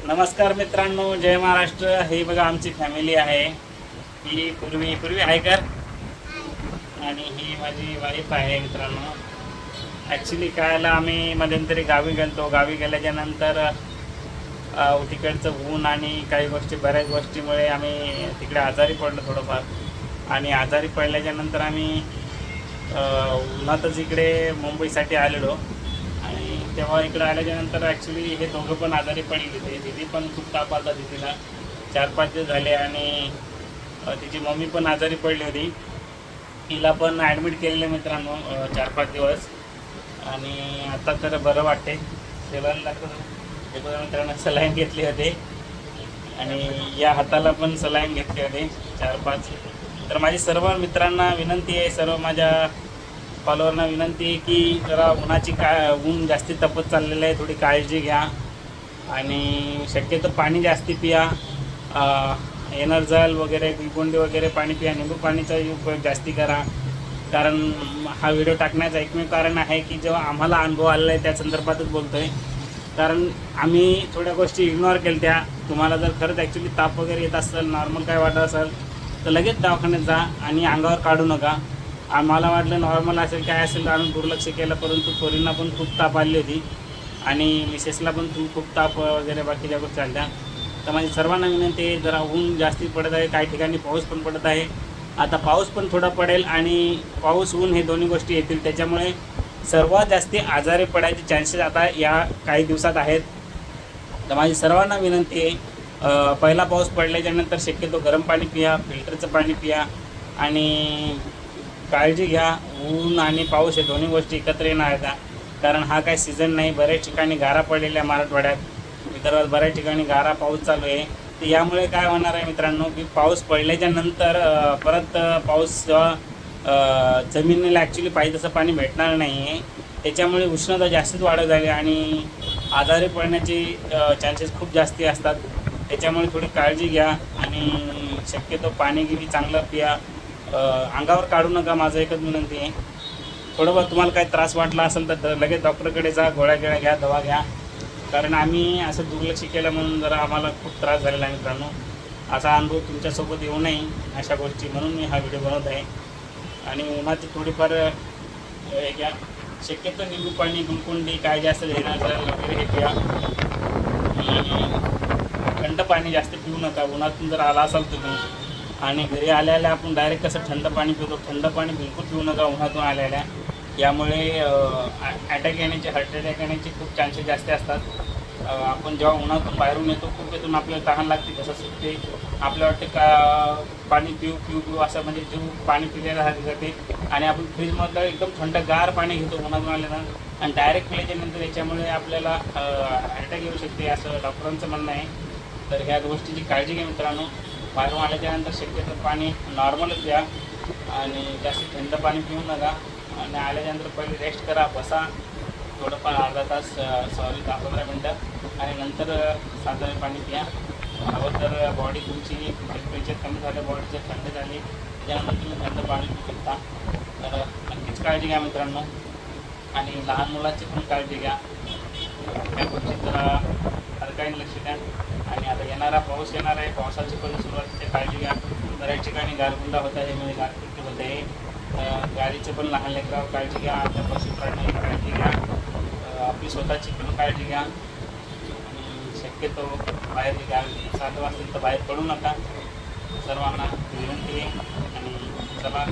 नमस्कार मित्रांनो, जय महाराष्ट्र. हे बघा आमची फॅमिली आहे. ही पूर्वी हायकर आणि ही माझी वाईफ आहे मित्रांनो. ॲक्च्युली कायला आम्ही मध्यंतरी गावी गेलतो. गावी गेल्याच्या नंतर तिकडचं ऊन आणि काही गोष्टी बऱ्याच गोष्टीमुळे आम्ही तिकडे आजारी पडलो थोडंफार. आणि आजारी पडल्याच्या नंतर आम्ही उन्हातच इकडे मुंबईसाठी आलेलो. आणि तेव्हा इकडे आल्याच्यानंतर ॲक्च्युली हे दोघं पण आजारी पडले होते. दिदी पण खूप ताप आला दिदीला, 4-5 दिवस झाले. आणि तिची मम्मी पण आजारी पडली होती. तिला पण ॲडमिट केलेलं मित्रांनो 4-5 दिवस. आणि आता तर बरं वाटते. सलाईन लागतं हे मित्रांनो, सलाईन घेतली होते. आणि या हाताला पण सलाईन घेतली होते 4-5. तर माझी सर्व मित्रांना विनंती आहे, सर्व माझ्या फॉलोअरना विनंती आहे की जरा ऊन जास्ती तपत चाललेलं आहे, थोडी काळजी घ्या. आणि शक्यतो पाणी जास्ती पिया. एनर्जल वगैरे, ग्लुकोन-डी वगैरे पाणी पिया. निंबू पाणीचा उपयोग जास्ती करा. कारण हा व्हिडिओ टाकण्याचं एकमेव कारण आहे की जेव्हा आम्हाला अनुभव आलेला आहे त्या संदर्भातच बोलतो आहे. कारण आम्ही थोड्या गोष्टी इग्नोर केल्या त्या. तुम्हाला जर खरंच ॲक्च्युली ताप वगैरे येत असेल, नॉर्मल काय वाटत असेल तर लगेच दवाखान्यात जा आणि अंगावर काढू नका. आम्हाला वाटलं नॉर्मल असेल काय असेल, आम्ही दुर्लक्ष केलं. परंतु पोरींना पण खूप ताप आली होती आणि मिसेसला पण खूप ताप वगैरे बाकीच्या गोष्टी आल्या. तर माझी सर्वांना विनंती आहे, जरा ऊन जास्ती पडत आहे, काही ठिकाणी पाऊस पण पडत आहे. आता पाऊस पण थोडा पडेल आणि पाऊस ऊन हे दोन्ही गोष्टी येतील. त्याच्यामुळे सर्वात जास्ती आजारी पडायचे चान्सेस आता या काही दिवसात आहेत. तर माझी सर्वांना विनंती आहे, पहिला पाऊस पडल्याच्यानंतर शक्यतो गरम पाणी पिया, फिल्टरचं पाणी पिया आणि काळजी घ्या. ऊन आणि पाऊस हे दोन्ही गोष्टी एकत्र येणार आहेत. कारण हा काय सीझन नाही. बऱ्याच ठिकाणी गारा पडलेल्या मराठवाड्यात, विदर्भात बऱ्याच ठिकाणी गारा पाऊस चालू आहे. तर यामुळे काय होणार आहे मित्रांनो की पाऊस पडल्याच्या नंतर परत पाऊस जमिनीला ॲक्च्युली पाहिजे तसं पाणी भेटणार नाही आहे. त्याच्यामुळे उष्णता जास्तच वाढत झाली आणि आजारी पडण्याचे चान्सेस खूप जास्ती असतात. त्याच्यामुळे थोडी काळजी घ्या आणि शक्यतो पाणी चांगलं पिया. अंगावर काढू नका, माझं एकच विनंती आहे. थोडंफार तुम्हाला काही त्रास वाटला असेल तर लगेच डॉक्टरकडे जा, गोळ्या घ्या, दवा घ्या. कारण आम्ही असं दुर्लक्ष केलं म्हणून जरा आम्हाला खूप त्रास झालेला आहे मित्रांनो. असा अनुभव तुमच्यासोबत येऊ नये अशा गोष्टी, म्हणून मी हा व्हिडिओ बनवत आहे. आणि उन्हाची थोडीफार घ्या. शक्यतो निंबू पाणी, ग्लुकोन-डी काय जास्त एनर्जल वगैरे हे पिया. थंड पाणी जास्त पिऊ नका. उन्हातून जर आला असाल तुम्ही आणि घरी आल्याला आपण डायरेक्ट कसं थंड पाणी पितो, थंड पाणी बिलकुल पिऊ नका उन्हातून आल्याला. यामुळे अटॅक येण्याचे, हार्ट अटॅक येण्याचे खूप चान्सेस जास्त असतात. आपण जेव्हा उन्हातून बाहेरून येतो, खूप येतून आपल्याला तहान लागते, कसं सुटते, आपल्या वाटते का पाणी पिऊ असं, म्हणजे जीव पाणी पिलेलं जाते. आणि आपण फ्रीजमधलं एकदम थंडगार पाणी घेतो उन्हातून आल्यानं आणि डायरेक्ट पिल्याच्यानंतर याच्यामुळे आपल्याला अटॅक येऊ शकते असं डॉक्टरांचं म्हणणं आहे. तर ह्या गोष्टीची काळजी घ्या मित्रांनो. बाहेरून आल्याच्यानंतर शक्यतो पाणी नॉर्मलच द्या आणि जास्त थंड पाणी पिऊ नका. आणि आल्याच्यानंतर पहिले रेस्ट करा, बसा थोडंफार अर्धा तास, 10-15 मिनटं, आणि नंतर साधारण पाणी पिया. हवं तर बॉडी तुमची टेम्परेचर कमी झालं, बॉडीचं थंड झाली, त्यानंतर तुम्ही थंड पाणी पिऊ शकता. तर नक्कीच काळजी घ्या मित्रांनो. आणि लहान मुलांची पण काळजी घ्या. त्या गोष्टी जरा हलकाईने लक्ष द्या. आणि आता येणारा पाऊस येणार आहे, पावसाची पण सुरुवातीची काळजी घ्या. बऱ्याच ठिकाणी गारगुंडा होत आहे, म्हणजे गारपीट होत आहे. गाडीचे पण लहान लेकरावर काळजी घ्या, आपल्या पशुप्राण्याची काळजी घ्या, आपली स्वतःची पण काळजी घ्या. आणि शक्यतो बाहेर साधं असेल तर बाहेर पडू नका, सर्वांना विनंती आहे. आणि चला